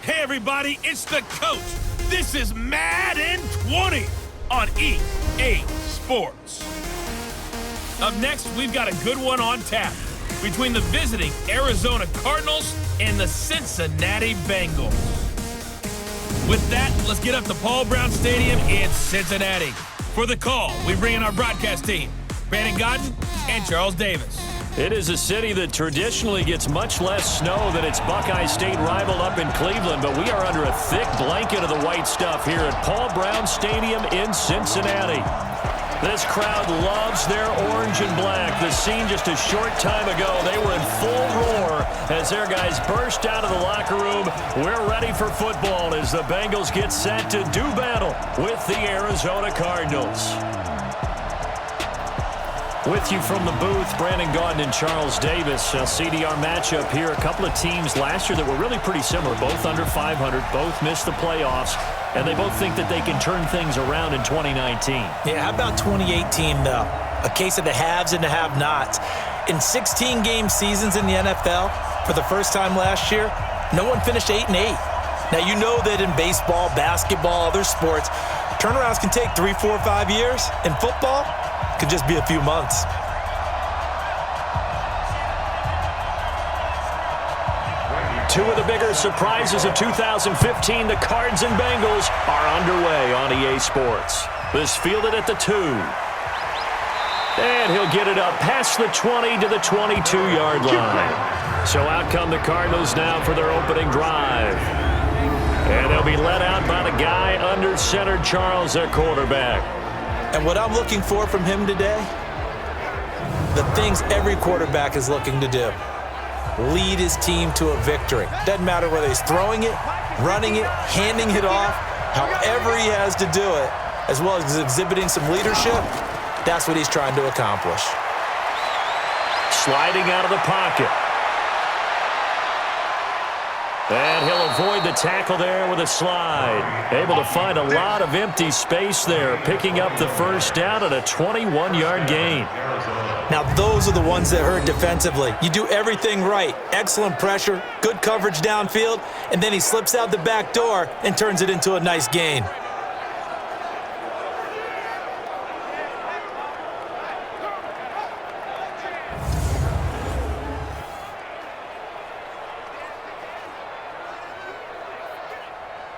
Hey everybody, it's the coach. This is Madden 20 on EA Sports. Up next, we've got a good one on tap between the visiting Arizona Cardinals and the Cincinnati Bengals. With that, let's get up to Paul Brown Stadium in Cincinnati. For the call, we bring in our broadcast team, Brandon Godden and Charles Davis. It is a city that traditionally gets much less snow than its Buckeye State rival up in Cleveland, but we are under a thick blanket of the white stuff here at Paul Brown Stadium in Cincinnati. This crowd loves their orange and black. The scene just a short time ago, they were in full roar as their guys burst out of the locker room. We're ready for football as the Bengals get set to do battle with the Arizona Cardinals. With you from the booth, Brandon Gaudin and Charles Davis. A CDR matchup here. A couple of teams last year that were really pretty similar. Both under 500, both missed the playoffs, and they both think that they can turn things around in 2019. Yeah, how about 2018, though? A case of the haves and the have-nots. In 16-game seasons in the NFL, for the first time last year, no one finished 8-8. Now, you know that in baseball, basketball, other sports, turnarounds can take 3, 4, 5 years. In football, could just be a few months. Two of the bigger surprises of 2015, the Cards and Bengals, are underway on EA Sports. This fielded at the 2. And he'll get it up past the 20 to the 22-yard line. So out come the Cardinals now for their opening drive. And they'll be led out by the guy under center, Charles, their quarterback. And what I'm looking for from him today, the things every quarterback is looking to do. Lead his team to a victory. Doesn't matter whether he's throwing it, running it, handing it off, however he has to do it, as well as exhibiting some leadership, that's what he's trying to accomplish. Sliding out of the pocket. And he'll avoid the tackle there with a slide. Able to find a lot of empty space there, picking up the first down at a 21-yard gain. Now, those are the ones that hurt defensively. You do everything right. Excellent pressure, good coverage downfield, and then he slips out the back door and turns it into a nice gain.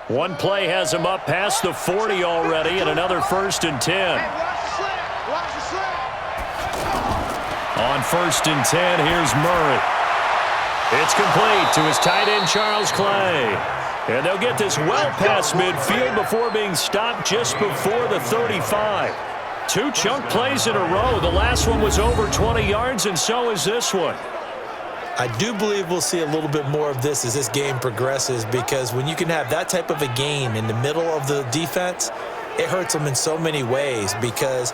One play has him up past the 40 already, and another 1st and 10. On 1st and 10, here's Murray. It's complete to his tight end, Charles Clay. And they'll get this well past midfield before being stopped just before the 35. 2 chunk plays in a row. The last one was over 20 yards, and so is this one. I do believe we'll see a little bit more of this as this game progresses, because when you can have that type of a gain in the middle of the defense, it hurts them in so many ways, because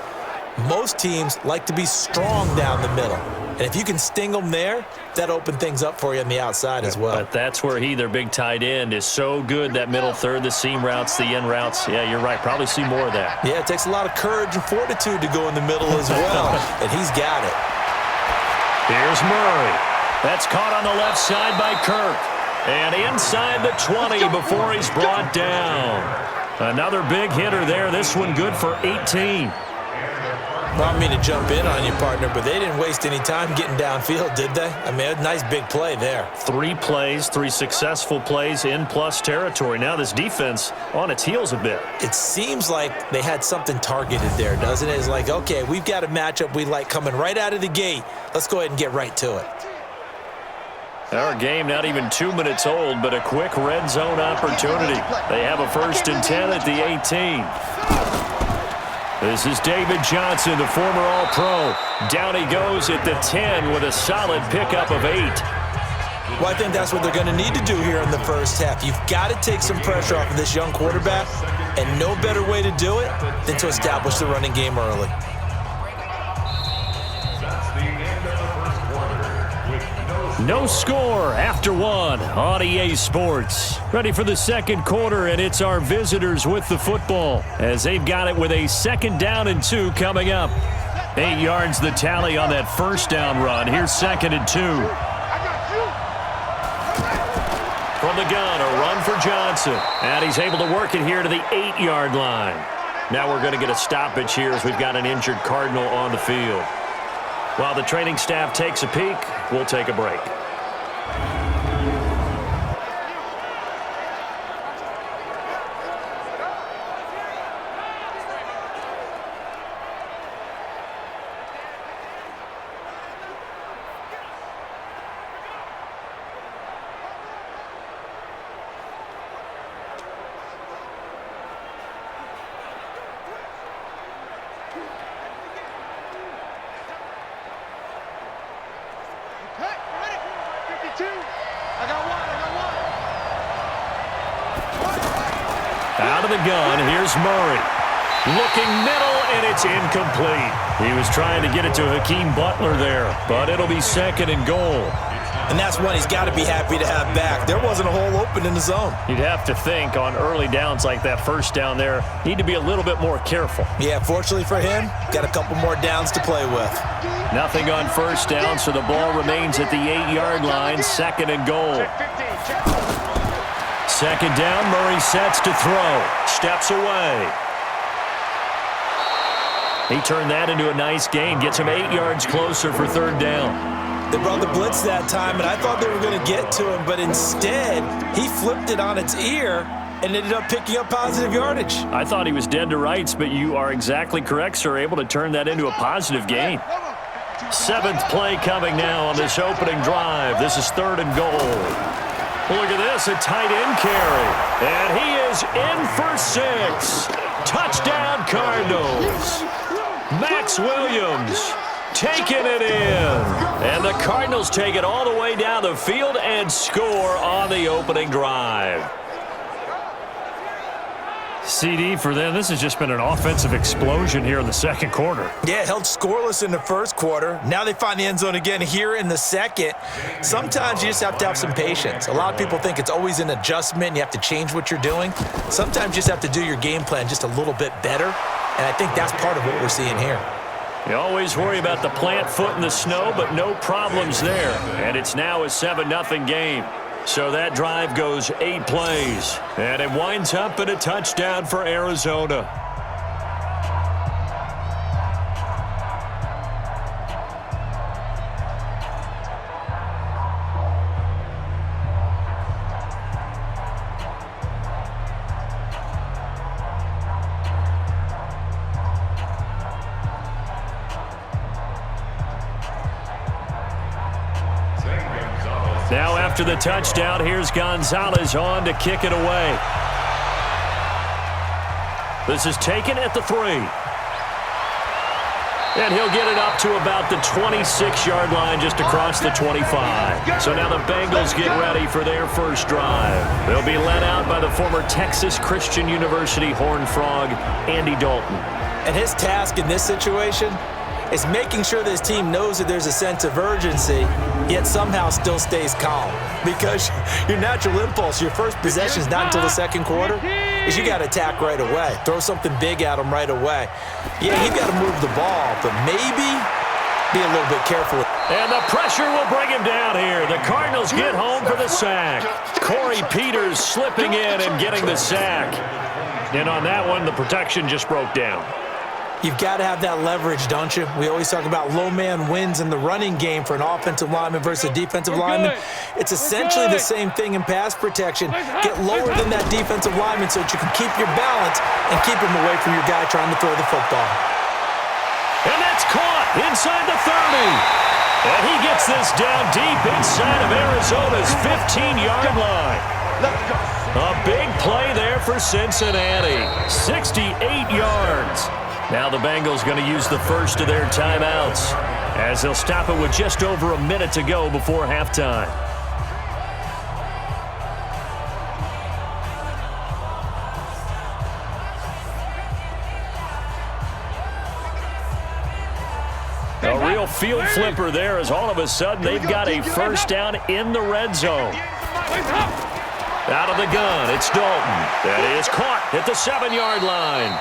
most teams like to be strong down the middle. And if you can sting them there, that opens things up for you on the outside as well. But that's where their big tight end, is so good, that middle third, the seam routes, the end routes. Yeah, you're right. Probably see more of that. Yeah, it takes a lot of courage and fortitude to go in the middle as well, and he's got it. Here's Murray. That's caught on the left side by Kirk. And inside the 20 before he's brought down. Another big hitter there. This one good for 18. Well, I don't mean to jump in on you, partner, but they didn't waste any time getting downfield, did they? I mean, a nice big play there. 3 plays, 3 successful plays in plus territory. Now this defense on its heels a bit. It seems like they had something targeted there, doesn't it? It's like, okay, we've got a matchup we like coming right out of the gate. Let's go ahead and get right to it. Our game not even 2 minutes old, but a quick red zone opportunity. They have a 1st and 10 at the 18. This is David Johnson, the former All-Pro. Down he goes at the 10 with a solid pickup of 8. Well, I think that's what they're going to need to do here in the first half. You've got to take some pressure off of this young quarterback, and no better way to do it than to establish the running game early. No score after 1 on EA Sports. Ready for the second quarter, and it's our visitors with the football as they've got it with a 2nd down and 2 coming up. 8 yards the tally on that 1st down run. Here's 2nd and 2. From the gun, a run for Johnson. And he's able to work it here to the 8-yard line. Now we're going to get a stoppage here as we've got an injured Cardinal on the field. While the training staff takes a peek, we'll take a break. Out of the gun, here's Murray. Looking middle, and it's incomplete. He was trying to get it to Hakeem Butler there, but it'll be 2nd and goal. And that's one he's got to be happy to have back. There wasn't a hole open in the zone. You'd have to think on early downs like that first down there, need to be a little bit more careful. Yeah, fortunately for him, got a couple more downs to play with. Nothing on first down, so the ball remains at the 8-yard line, 2nd and goal. 2nd down, Murray sets to throw. Steps away. He turned that into a nice gain. Gets him 8 yards closer for 3rd down. They brought the blitz that time, and I thought they were going to get to him, but instead, he flipped it on its ear and ended up picking up positive yardage. I thought he was dead to rights, but you are exactly correct, sir. Able to turn that into a positive gain. 7th play coming now on this opening drive. This is 3rd and goal. Look at this, a tight end carry. And he is in for 6. Touchdown, Cardinals. Max Williams taking it in. And the Cardinals take it all the way down the field and score on the opening drive. CD for them, this has just been an offensive explosion here in the 2nd quarter. Yeah, held scoreless in the 1st quarter. Now they find the end zone again here in the 2nd. Sometimes you just have to have some patience. A lot of people think it's always an adjustment. You have to change what you're doing. Sometimes you just have to do your game plan just a little bit better. And I think that's part of what we're seeing here. You always worry about the plant foot in the snow, but no problems there. And it's now a 7-0 game. So that drive goes 8 plays. And it winds up in a touchdown for Arizona. Now after the touchdown, here's Gonzalez on to kick it away. This is taken at the 3. And he'll get it up to about the 26-yard line just across the 25. So now the Bengals get ready for their first drive. They'll be led out by the former Texas Christian University Horned Frog, Andy Dalton. And his task in this situation is making sure that his team knows that there's a sense of urgency, yet somehow still stays calm. Because your natural impulse, your first possession is not until the 2nd quarter, is you got to attack right away. Throw something big at him right away. Yeah, you got to move the ball, but maybe be a little bit careful. And the pressure will bring him down here. The Cardinals get home for the sack. Corey Peters slipping in and getting the sack. And on that one, the protection just broke down. You've got to have that leverage, don't you? We always talk about low man wins in the running game for an offensive lineman versus a defensive lineman. It's essentially the same thing in pass protection. Get lower than that defensive lineman so that you can keep your balance and keep him away from your guy trying to throw the football. And that's caught inside the 30. And he gets this down deep inside of Arizona's 15-yard line. A big play there for Cincinnati. 68 yards. Now the Bengals going to use the first of their timeouts as they'll stop it with just over a minute to go before halftime. A real field flipper there as all of a sudden they've got a first down in the red zone. Out of the gun, it's Dalton. That is caught at the 7-yard line.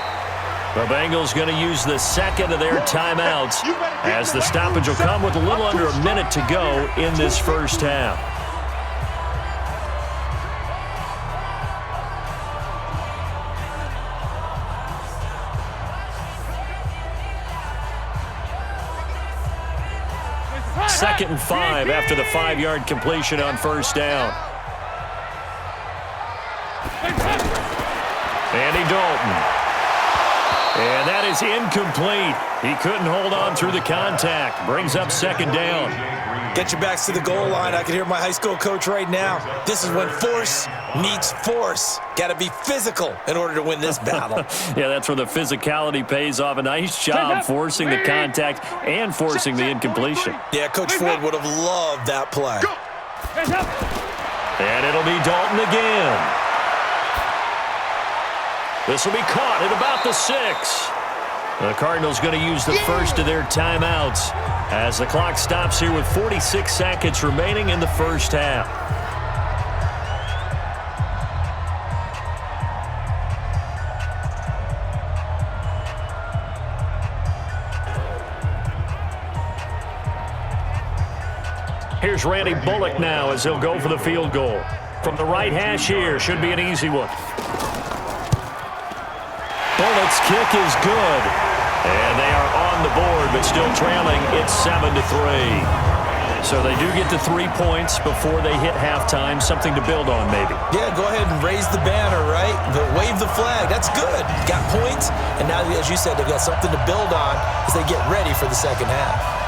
The Bengals going to use the second of their timeouts as the stoppage will come with a little under a minute to go in this first half. 2nd and 5 after the 5-yard completion on first down. Andy Dalton. And that is incomplete. He couldn't hold on through the contact. Brings up 2nd down. Get your backs to the goal line. I can hear my high school coach right now. This is when force meets force. Got to be physical in order to win this battle. Yeah, that's where the physicality pays off. A nice job forcing the contact and forcing the incompletion. Yeah, Coach Ford would have loved that play. And it'll be Dalton again. This will be caught at about the 6. The Cardinals going to use the first of their timeouts as the clock stops here with 46 seconds remaining in the first half. Here's Randy Bullock now as he'll go for the field goal. From the right hash here, should be an easy one. Bullock's kick is good. And they are on the board, but still trailing. It's 7-3. So they do get the 3 points before they hit halftime. Something to build on, maybe. Yeah, go ahead and raise the banner, right? Wave the flag. That's good. Got points. And now, as you said, they've got something to build on as they get ready for the second half.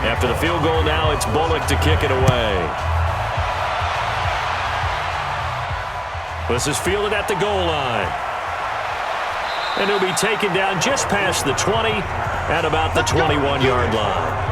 After the field goal now, it's Bullock to kick it away. This is fielded at the goal line. And he'll be taken down just past the 20 at about the 21-yard line.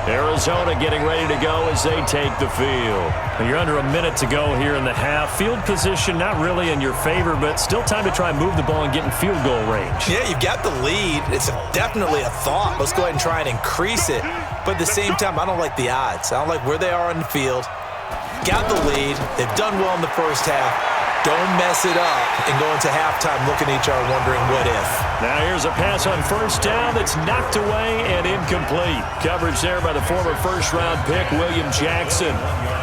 Arizona getting ready to go as they take the field. You're under a minute to go here in the half. Field position not really in your favor, but still time to try and move the ball and get in field goal range. Yeah, you've got the lead. It's definitely a thought. Let's go ahead and try and increase it. But at the same time, I don't like the odds. I don't like where they are on the field. Got the lead. They've done well in the first half. Don't mess it up and go into halftime looking at each other wondering what if. Now here's a pass on first down that's knocked away and incomplete. Coverage there by the former first-round pick, William Jackson.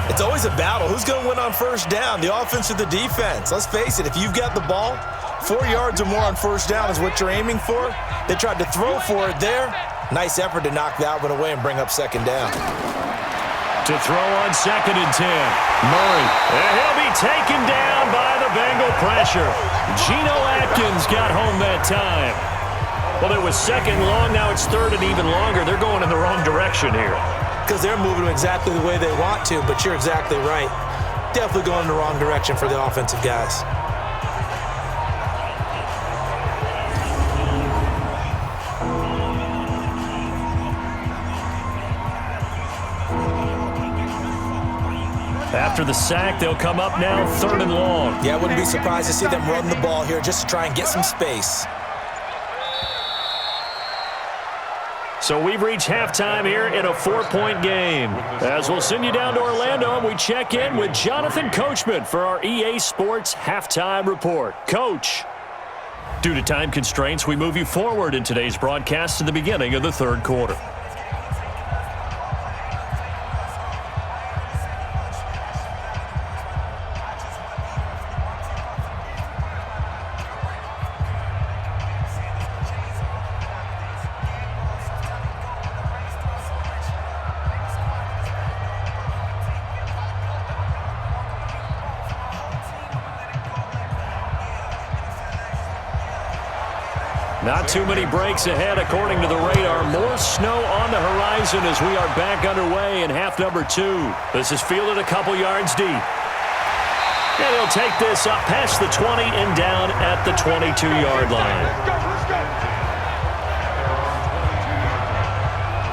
It's always a battle. Who's going to win on first down, the offense or the defense? Let's face it, if you've got the ball, 4 yards or more on first down is what you're aiming for. They tried to throw for it there. Nice effort to knock that one away and bring up second down. To throw on 2nd and 10. Murray. And he'll be taken down by the Bengal pressure. Geno Atkins got home that time. Well, it was 2nd long. Now it's 3rd and even longer. They're going in the wrong direction here. Because they're moving exactly the way they want to, but you're exactly right. Definitely going in the wrong direction for the offensive guys. After the sack, they'll come up now 3rd and long. Yeah, I wouldn't be surprised to see them run the ball here just to try and get some space. So we've reached halftime here in a 4-point game. As we'll send you down to Orlando, and we check in with Jonathan Coachman for our EA Sports Halftime Report. Coach. Due to time constraints, we move you forward in today's broadcast to the beginning of the 3rd quarter. Not too many breaks ahead according to the radar. More snow on the horizon as we are back underway in half number 2. This is fielded a couple yards deep. And he'll take this up past the 20 and down at the 22-yard line.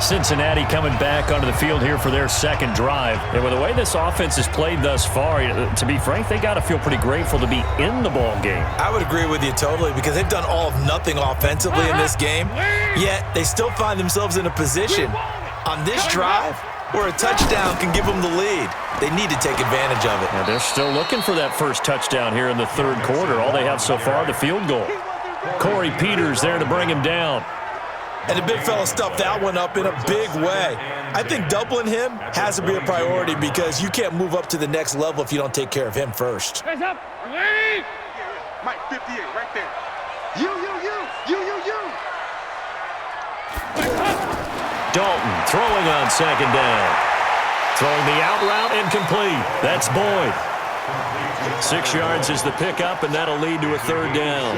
Cincinnati coming back onto the field here for their 2nd drive. And with the way this offense has played thus far, to be frank, they got to feel pretty grateful to be in the ball game. I would agree with you totally because they've done all of nothing offensively in this game, yet they still find themselves in a position on this drive where a touchdown can give them the lead. They need to take advantage of it. And they're still looking for that first touchdown here in the third quarter. All they have so far, the field goal. Corey Peters there to bring him down. And the big fella stuffed that one up in a big way. I think doubling him has to be a priority because you can't move up to the next level if you don't take care of him first. Mike 58 right there. You. Dalton throwing on second down. Throwing the out route incomplete. That's Boyd. 6 yards is the pickup, and that'll lead to a third down.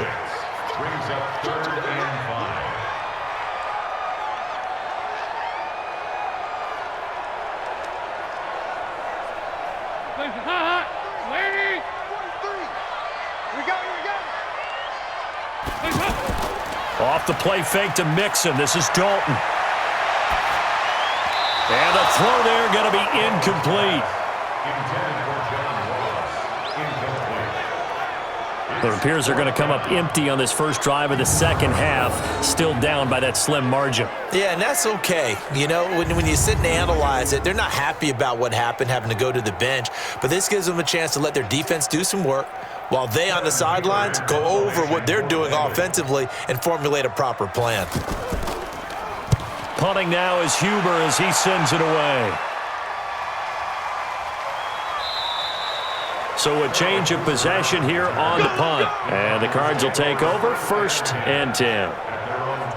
Brings up 3rd and 5. Off the play fake to Mixon. This is Dalton. And the throw there going to be incomplete. It appears they're going to come up empty on this first drive of the second half. Still down by that slim margin. Yeah, and that's okay. You know, when you sit and analyze it, they're not happy about what happened, having to go to the bench. But this gives them a chance to let their defense do some work while they on the sidelines go over what they're doing offensively and formulate a proper plan. Punting now is Huber as he sends it away. So a change of possession here on the punt. And the Cards will take over 1st and 10.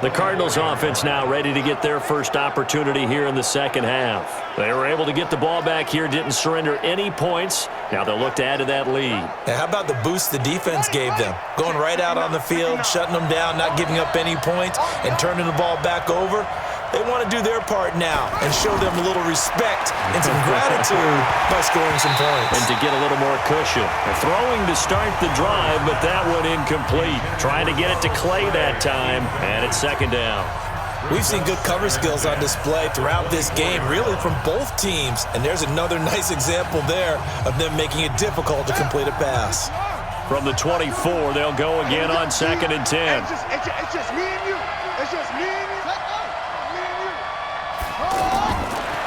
The Cardinals offense now ready to get their first opportunity here in the second half. They were able to get the ball back here, didn't surrender any points. Now they'll look to add to that lead. Now, how about the boost the defense gave them? Going right out on the field, shutting them down, not giving up any points, and turning the ball back over. They want to do their part now and show them a little respect and some gratitude by scoring some points. And to get a little more cushion. They're throwing to start the drive, but that one incomplete. Trying to get it to Clay that time, and it's second down. We've seen good cover skills on display throughout this game, really from both teams. And there's another nice example there of them making it difficult to complete a pass. From the 24, they'll go again on 2nd and 10. It's just me and you. It's just me and you.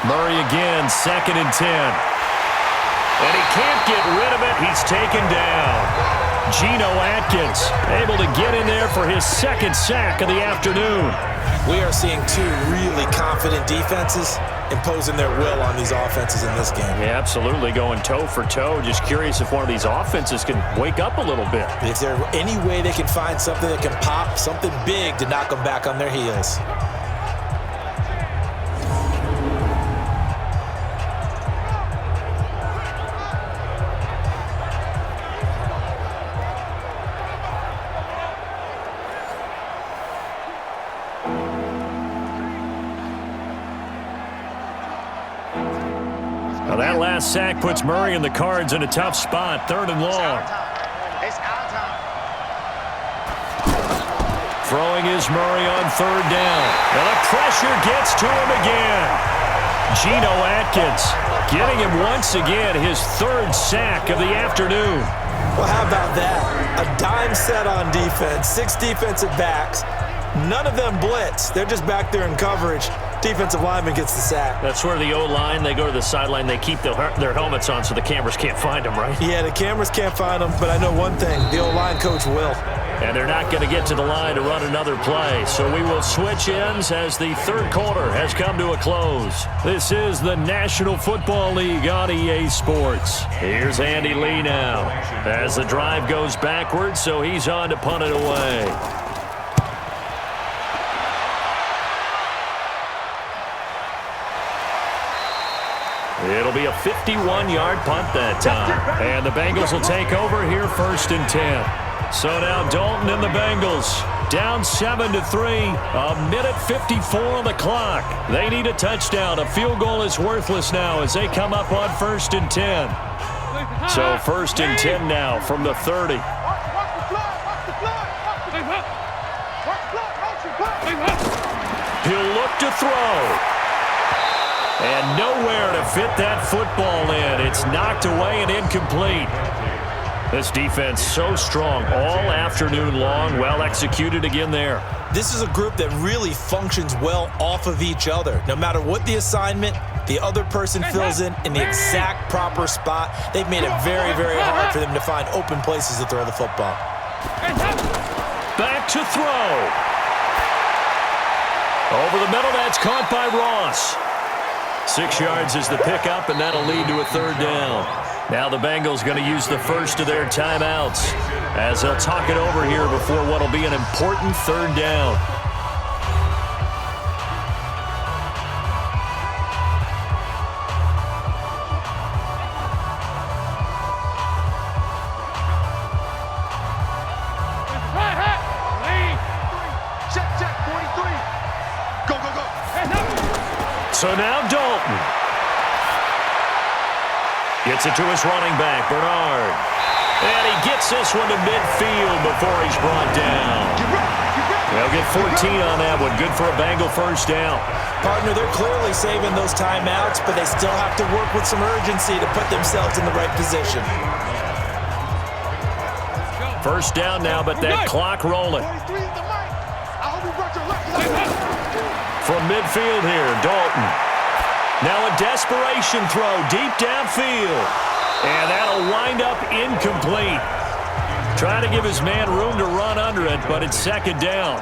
Murray again, 2nd and 10. And he can't get rid of it. He's taken down. Geno Atkins able to get in there for his 2nd sack of the afternoon. We are seeing 2 really confident defenses imposing their will on these offenses in this game. Yeah, absolutely, going toe for toe. Just curious if one of these offenses can wake up a little bit. Is there any way they can find something that can pop, something big to knock them back on their heels? Now that last sack puts Murray and the Cards in a tough spot, 3rd and long. It's our time. Throwing is Murray on 3rd down. And the pressure gets to him again. Geno Atkins getting him once again, his 3rd sack of the afternoon. Well, how about that? A dime set on defense, 6 defensive backs. None of them blitz. They're just back there in coverage. Defensive lineman gets the sack. That's where the O-line, they go to the sideline, they keep their helmets on so the cameras can't find them, right? Yeah, the cameras can't find them, but I know one thing. The O-line coach will. And they're not going to get to the line to run another play. So we will switch ends as the third quarter has come to a close. This is the National Football League on EA Sports. Here's Andy Lee now as the drive goes backwards, so he's on to punt it away. It'll be a 51-yard punt that time. And the Bengals will take over here 1st and 10. So now Dalton and the Bengals down 7-3. A minute 54 on the clock. They need a touchdown. A field goal is worthless now as they come up on 1st and 10. So 1st and 10 now from the 30. He'll look to throw. And nowhere to fit that football in. It's knocked away and incomplete. This defense so strong all afternoon long. Well executed again there. This is a group that really functions well off of each other. No matter what the assignment, the other person fills in the exact proper spot. They've made it very, very hard for them to find open places to throw the football. Back to throw. Over the middle, that's caught by Ross. 6 yards is the pickup, and that'll lead to a third down. Now the Bengals going to use the first of their timeouts as they'll talk it over here before what will be an important third down. Check, 43. Go. So now Dalton. Gets it to his running back, Bernard. And he gets this one to midfield before he's brought down. They'll get 14 on that one. Good for a Bengal first down. Partner, they're clearly saving those timeouts, but they still have to work with some urgency to put themselves in the right position. First down now, but that clock rolling. From midfield here, Dalton. Now a desperation throw deep downfield. And that'll wind up incomplete. Trying to give his man room to run under it, but it's second down.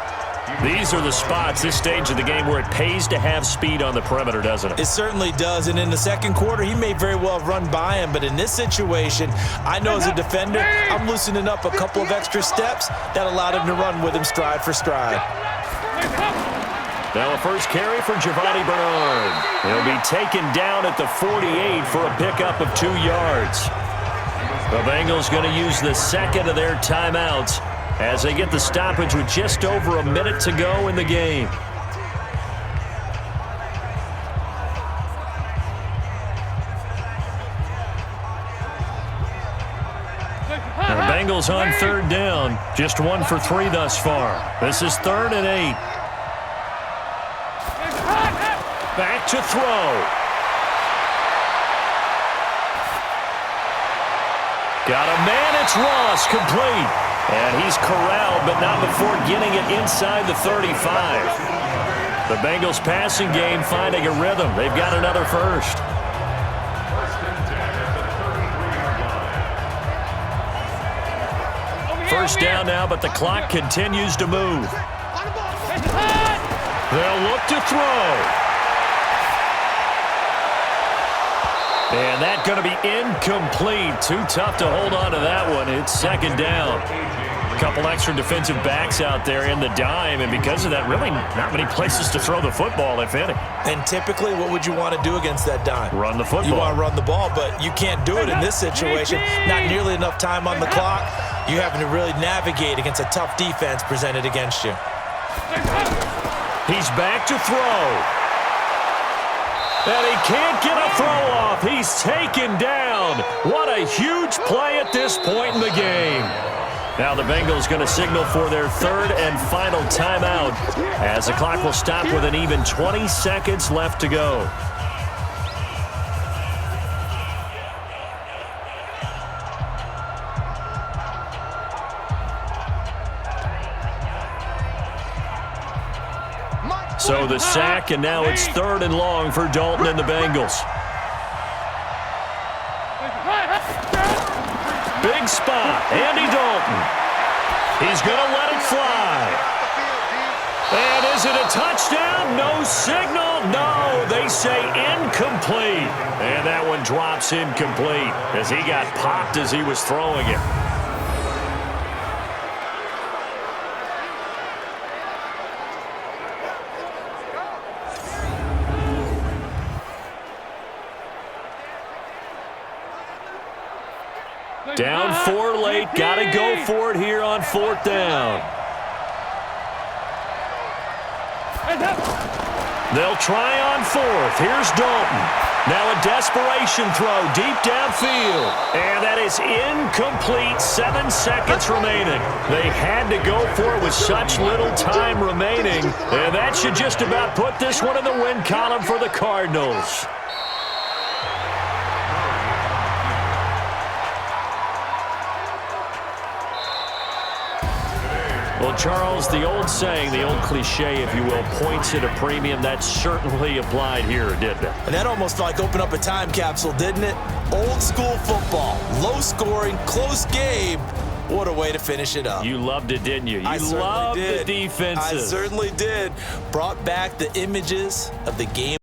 These are the spots, this stage of the game, where it pays to have speed on the perimeter, doesn't it? It certainly does, and in the second quarter, he may very well have run by him, but in this situation, I know as a defender, I'm loosening up a couple of extra steps that allowed him to run with him stride for stride. Now a first carry for GeVi Bernard. He'll be taken down at the 48 for a pickup of 2 yards. The Bengals going to use the second of their timeouts as they get the stoppage with just over a minute to go in the game. The Bengals on third down. Just 1 for 3 thus far. This is 3rd and 8. Back to throw. Got a man, it's Ross, complete. And he's corralled, but not before getting it inside the 35. The Bengals passing game finding a rhythm. They've got another first. First down now, but the clock continues to move. They'll look to throw. And that's going to be incomplete. Too tough to hold on to that one. It's second down. A couple extra defensive backs out there in the dime, and because of that, really not many places to throw the football, if any. And typically, what would you want to do against that dime? Run the football. You want to run the ball, but you can't do it in this situation. Not nearly enough time on the clock. You having to really navigate against a tough defense presented against you. He's back to throw. And he can't get a throw off. He's taken down. What a huge play at this point in the game. Now the Bengals going to signal for their third and final timeout as the clock will stop with an even 20 seconds left to go. So the sack, and now it's 3rd and long for Dalton and the Bengals. Big spot, Andy Dalton. He's going to let it fly. And is it a touchdown? No signal. No, they say incomplete. And that one drops incomplete as he got popped as he was throwing it. Down 4 late, got to go for it here on 4th down. They'll try on 4th. Here's Dalton. Now a desperation throw deep downfield. And that is incomplete. 7 seconds remaining. They had to go for it with such little time remaining. And that should just about put this one in the win column for the Cardinals. Well, Charles, the old saying, the old cliche, if you will, points at a premium, that certainly applied here, didn't it? And that almost like opened up a time capsule, didn't it? Old school football, low scoring, close game. What a way to finish it up. You loved it, didn't you? I You loved did. the defenses. I certainly did. Brought back the images of the game.